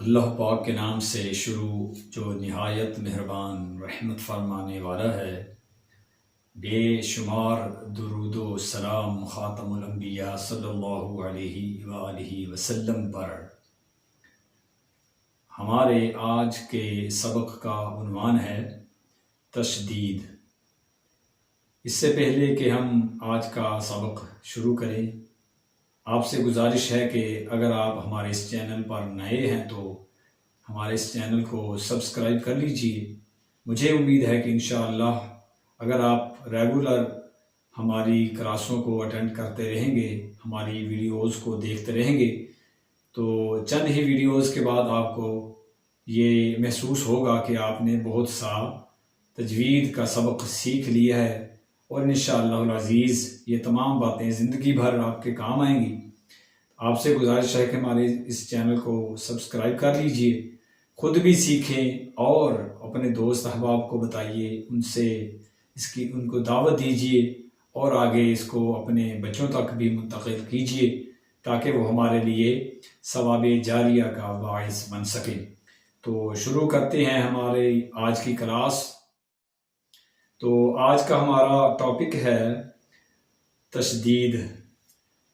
اللہ پاک کے نام سے شروع جو نہایت مہربان رحمت فرمانے والا ہے۔ بے شمار درود و سلام خاتم الانبیاء صلی اللہ علیہ وآلہ وسلم پر۔ ہمارے آج کے سبق کا عنوان ہے تشدید۔ اس سے پہلے کہ ہم آج کا سبق شروع کریں، آپ سے گزارش ہے کہ اگر آپ ہمارے اس چینل پر نئے ہیں تو ہمارے اس چینل کو سبسکرائب کر لیجئے۔ مجھے امید ہے کہ انشاءاللہ اگر آپ ریگولر ہماری کلاسوں کو اٹینڈ کرتے رہیں گے، ہماری ویڈیوز کو دیکھتے رہیں گے، تو چند ہی ویڈیوز کے بعد آپ کو یہ محسوس ہوگا کہ آپ نے بہت سا تجوید کا سبق سیکھ لیا ہے، اور انشاءاللہ العزیز یہ تمام باتیں زندگی بھر آپ کے کام آئیں گی۔ آپ سے گزارش ہے کہ ہمارے اس چینل کو سبسکرائب کر لیجئے، خود بھی سیکھیں اور اپنے دوست احباب کو بتائیے، ان کو دعوت دیجئے اور آگے اس کو اپنے بچوں تک بھی منتقل کیجئے تاکہ وہ ہمارے لیے ثواب جاریہ کا باعث بن سکیں۔ تو شروع کرتے ہیں ہمارے آج کی کلاس۔ تو آج کا ہمارا ٹاپک ہے تشدید۔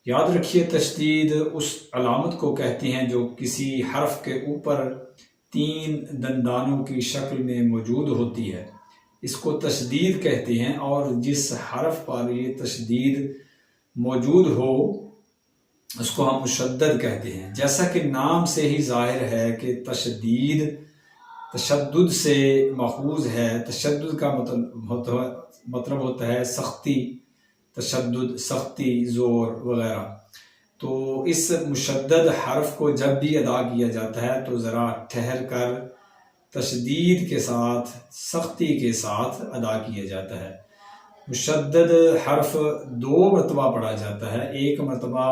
یاد رکھیے، تشدید اس علامت کو کہتے ہیں جو کسی حرف کے اوپر 3 دندانوں کی شکل میں موجود ہوتی ہے، اس کو تشدید کہتے ہیں، اور جس حرف پر یہ تشدید موجود ہو اس کو ہم مشدد کہتے ہیں۔ جیسا کہ نام سے ہی ظاہر ہے کہ تشدید تشدد سے ماخوذ ہے۔ تشدد کا مطلب ہوتا ہے سختی، تشدد، سختی، زور وغیرہ۔ تو اس مشدد حرف کو جب بھی ادا کیا جاتا ہے تو ذرا ٹھہر کر تشدید کے ساتھ، سختی کے ساتھ ادا کیا جاتا ہے۔ مشدد حرف 2 مرتبہ پڑھا جاتا ہے، ایک مرتبہ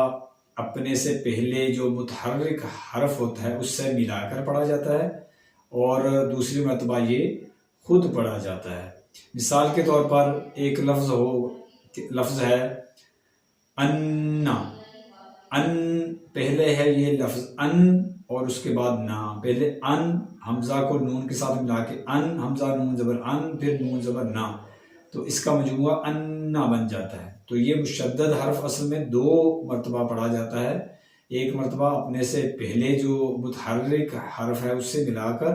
اپنے سے پہلے جو متحرک حرف ہوتا ہے اس سے ملا کر پڑھا جاتا ہے، اور دوسری مرتبہ یہ خود پڑھا جاتا ہے۔ مثال کے طور پر ایک لفظ ہے انا، پہلے ہے یہ لفظ ان اور اس کے بعد نا۔ پہلے ان، حمزہ کو نون کے ساتھ ملا کے ان، حمزہ نون زبر ان، پھر نون زبر نا، تو اس کا مجموعہ انا بن جاتا ہے۔ تو یہ مشدد حرف اصل میں 2 مرتبہ پڑھا جاتا ہے، ایک مرتبہ اپنے سے پہلے جو متحرک حرف ہے اس سے ملا کر،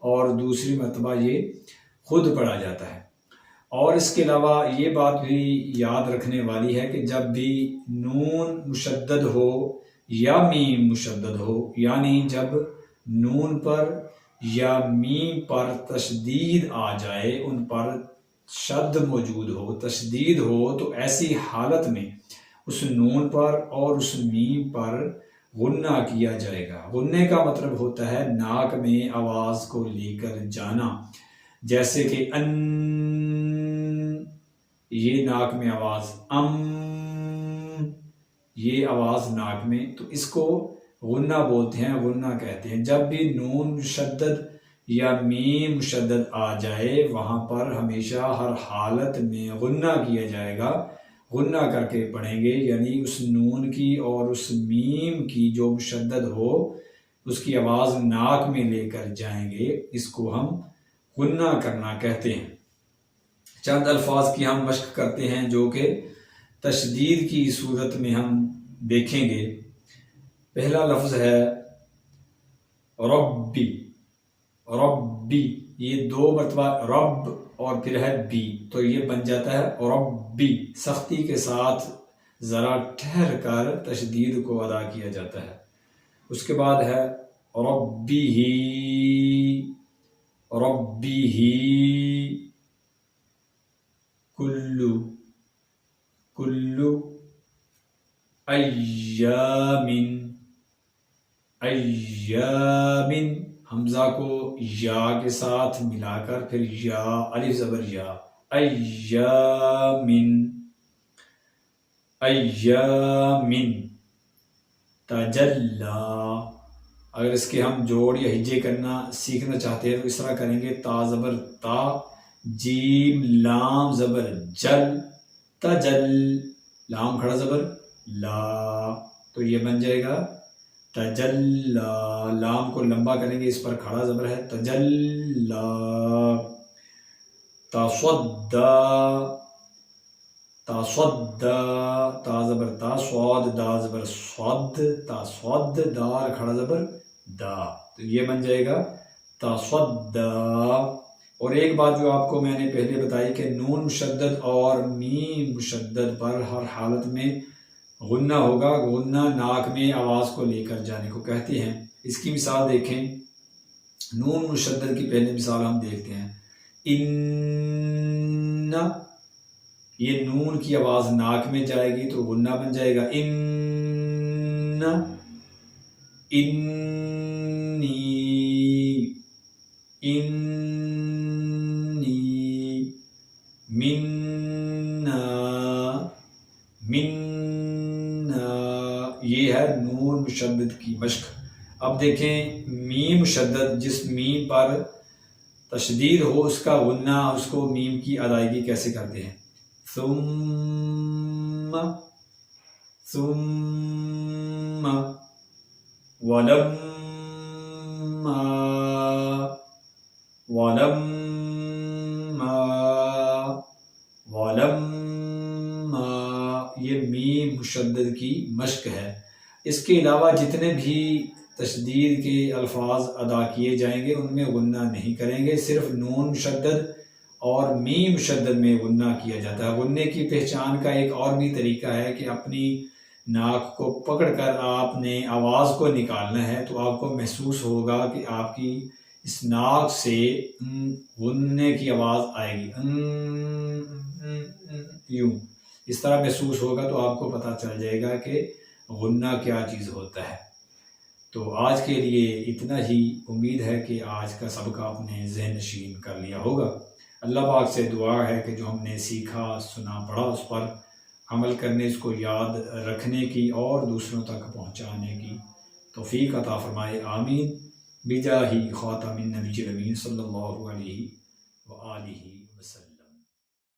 اور دوسری مرتبہ یہ خود پڑھا جاتا ہے۔ اور اس کے علاوہ یہ بات بھی یاد رکھنے والی ہے کہ جب بھی نون مشدد ہو یا میم مشدد ہو، یعنی جب نون پر یا میم پر تشدید آ جائے، ان پر شد موجود ہو، تشدید ہو، تو ایسی حالت میں اس نون پر اور اس میم پر غنہ کیا جائے گا۔ غننے کا مطلب ہوتا ہے ناک میں آواز کو لے کر جانا، جیسے کہ ان، یہ ناک میں آواز، یہ آواز ناک میں، تو اس کو غنہ بولتے ہیں، غنہ کہتے ہیں۔ جب بھی نون مشدد یا میم مشدد آ جائے وہاں پر ہمیشہ ہر حالت میں غنہ کیا جائے گا، غنہ کر کے پڑھیں گے، یعنی اس نون کی اور اس میم کی جو مشدد ہو اس کی آواز ناک میں لے کر جائیں گے، اس کو ہم غنہ کرنا کہتے ہیں۔ چند الفاظ کی ہم مشق کرتے ہیں جو کہ تشدید کی صورت میں ہم دیکھیں گے۔ پہلا لفظ ہے ربی، ربی، یہ 2 مرتبہ رب اور پھر ہے بی، تو یہ بن جاتا ہے ربی۔ سختی کے ساتھ ذرا ٹھہر کر تشدید کو ادا کیا جاتا ہے۔ اس کے بعد ہے ربی ہی، ربی ہی، کلو، کلو، ایامن، ایامن، حمزہ کو یا کے ساتھ ملا کر پھر یا، الف زبر یا، ایامن، ایامن، تجلی۔ اگر اس کے ہم جوڑ یا ہجے کرنا سیکھنا چاہتے ہیں تو اس طرح کریں گے، تا زبر تا، جیم لام زبر جل، تجل، لام کھڑا زبر لا، تو یہ بن جائے گا تجلا، لام کو لمبا کریں گے، اس پر کھڑا زبر ہے، تجلا، تصدا، تصدا، تا زبر تا، صاد دا زبر صد، تصد، دال کھڑا زبر دا، تو یہ بن جائے گا تصدا۔ اور ایک بات جو آپ کو میں نے پہلے بتائی کہ نون مشدد اور میم مشدد پر ہر حالت میں غنہ ہوگا، غنہ ناک میں آواز کو لے کر جانے کو کہتے ہیں۔ اس کی مثال دیکھیں، نون مشدد کی پہلی مثال ہم دیکھتے ہیں، ان، یہ نون کی آواز ناک میں جائے گی تو غنہ بن جائے گا ان، انی، انی، منا، منا، یہ ہے نون مشدد کی مشق۔ اب دیکھیں میم مشدد، جس میم پر تشدید ہو اس کا غنہ، اس کو میم کی ادائیگی کیسے کرتے ہیں، ثم، ثم، ولما، ولما، ولما، یہ میم مشدد کی مشق ہے۔ اس کے علاوہ جتنے بھی تشدید کے الفاظ ادا کیے جائیں گے ان میں غنہ نہیں کریں گے، صرف نون مشدد اور میم مشدد میں غنہ کیا جاتا ہے۔ غنے کی پہچان کا ایک اور بھی طریقہ ہے کہ اپنی ناک کو پکڑ کر آپ نے آواز کو نکالنا ہے، تو آپ کو محسوس ہوگا کہ آپ کی اس ناک سے غننے کی آواز آئے گی، یوں اس طرح محسوس ہوگا، تو آپ کو پتہ چل جائے گا کہ غنہ کیا چیز ہوتا ہے۔ تو آج کے لیے اتنا ہی، امید ہے کہ آج کا سبق آپ نے ذہن نشین کر لیا ہوگا۔ اللہ پاک سے دعا ہے کہ جو ہم نے سیکھا سنا پڑھا اس پر عمل کرنے، اس کو یاد رکھنے کی اور دوسروں تک پہنچانے کی توفیق عطا فرمائے، آمین، بجاہ خاتم النبی الامین صلی اللہ علیہ وآلہ